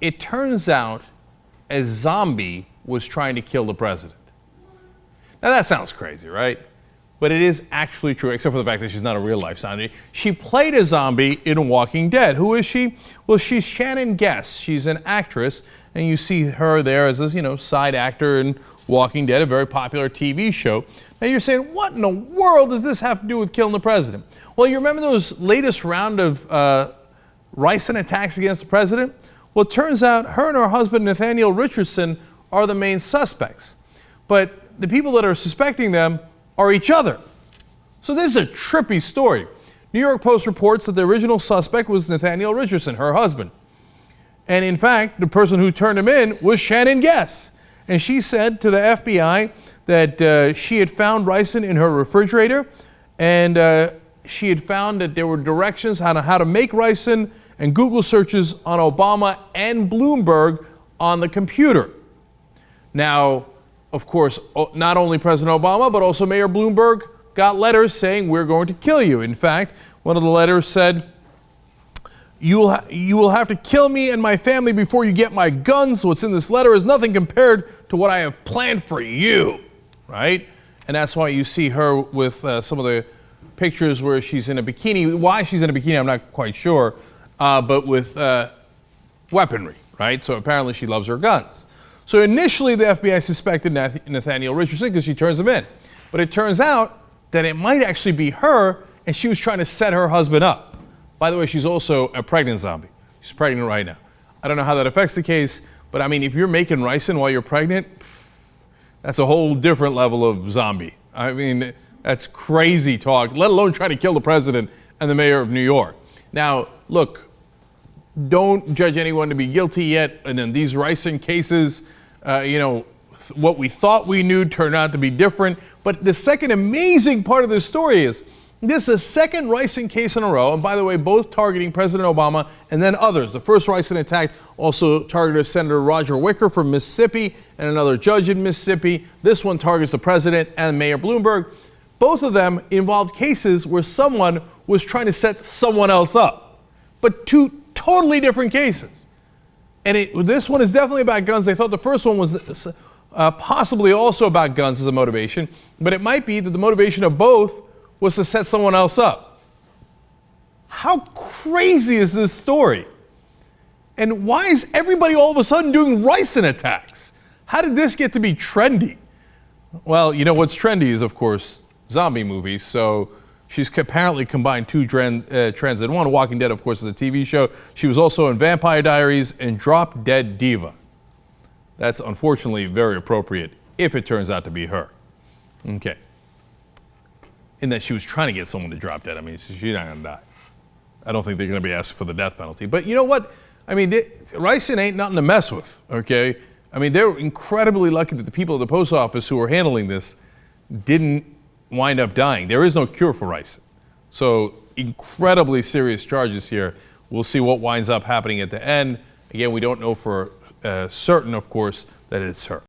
it turns out a zombie was trying to kill the president. Now that sounds crazy, right? But it is actually true, except for the fact that she's not a real-life zombie. She played a zombie in Walking Dead. Who is she? Well, she's Shannon Guess. She's an actress, and you see her there as this, side actor in Walking Dead, a very popular TV show. Now you're saying, what in the world does this have to do with killing the president? Well, you remember those latest round of ricin attacks against the president? Well, it turns out her and her husband, Nathaniel Richardson, are the main suspects. But the people that are suspecting them are each other. So this is a trippy story. New York Post reports that the original suspect was Nathaniel Richardson, her husband. And in fact, the person who turned him in was Shannon Guess. And she said to the FBI that she had found ricin in her refrigerator, and she had found that there were directions on how to make ricin and Google searches on Obama and Bloomberg on the computer. Now, of course, not only President Obama, but also Mayor Bloomberg got letters saying, we're going to kill you. In fact, one of the letters said, you will have to kill me and my family before you get my guns. What's in this letter is nothing compared to what I have planned for you, right? And that's why you see her with some of the pictures where she's in a bikini. Why she's in a bikini, I'm not quite sure, but with weaponry, right? So apparently she loves her guns. So initially the FBI suspected Nathaniel Richardson because she turns him in. But it turns out that it might actually be her, and she was trying to set her husband up. By the way, she's also a pregnant zombie. She's pregnant right now. I don't know how that affects the case, but I mean, if you're making ricin while you're pregnant, that's a whole different level of zombie. I mean, that's crazy talk, let alone trying to kill the president and the mayor of New York. Now, look, don't judge anyone to be guilty yet. And in these ricin cases, what we thought we knew turned out to be different. But the second amazing part of this story is this is the second ricin case in a row. And by the way, both targeting President Obama and then others. The first ricin attack also targeted Senator Roger Wicker from Mississippi and another judge in Mississippi. This one targets the president and Mayor Bloomberg. Both of them involved cases where someone was trying to set someone else up. But two totally different cases. And this one is definitely about guns. They thought the first one was possibly also about guns as a motivation, but it might be that the motivation of both was to set someone else up. How crazy is this story? And why is everybody all of a sudden doing ricin attacks? How did this get to be trendy? Well, what's trendy is, of course, zombie movies. So she's apparently combined two trends in one. Walking Dead, of course, is a TV show. She was also in Vampire Diaries and Drop Dead Diva. That's unfortunately very appropriate if it turns out to be her. Okay. In that she was trying to get someone to drop dead. I mean, she's not going to die. I don't think they're going to be asking for the death penalty. But you know what? I mean, ricin ain't nothing to mess with, okay? I mean, they're incredibly lucky that the people at the post office who were handling this didn't wind up dying. There is no cure for ricin. So incredibly serious charges here. We'll see what winds up happening at the end. Again, we don't know for certain, of course, that it's her.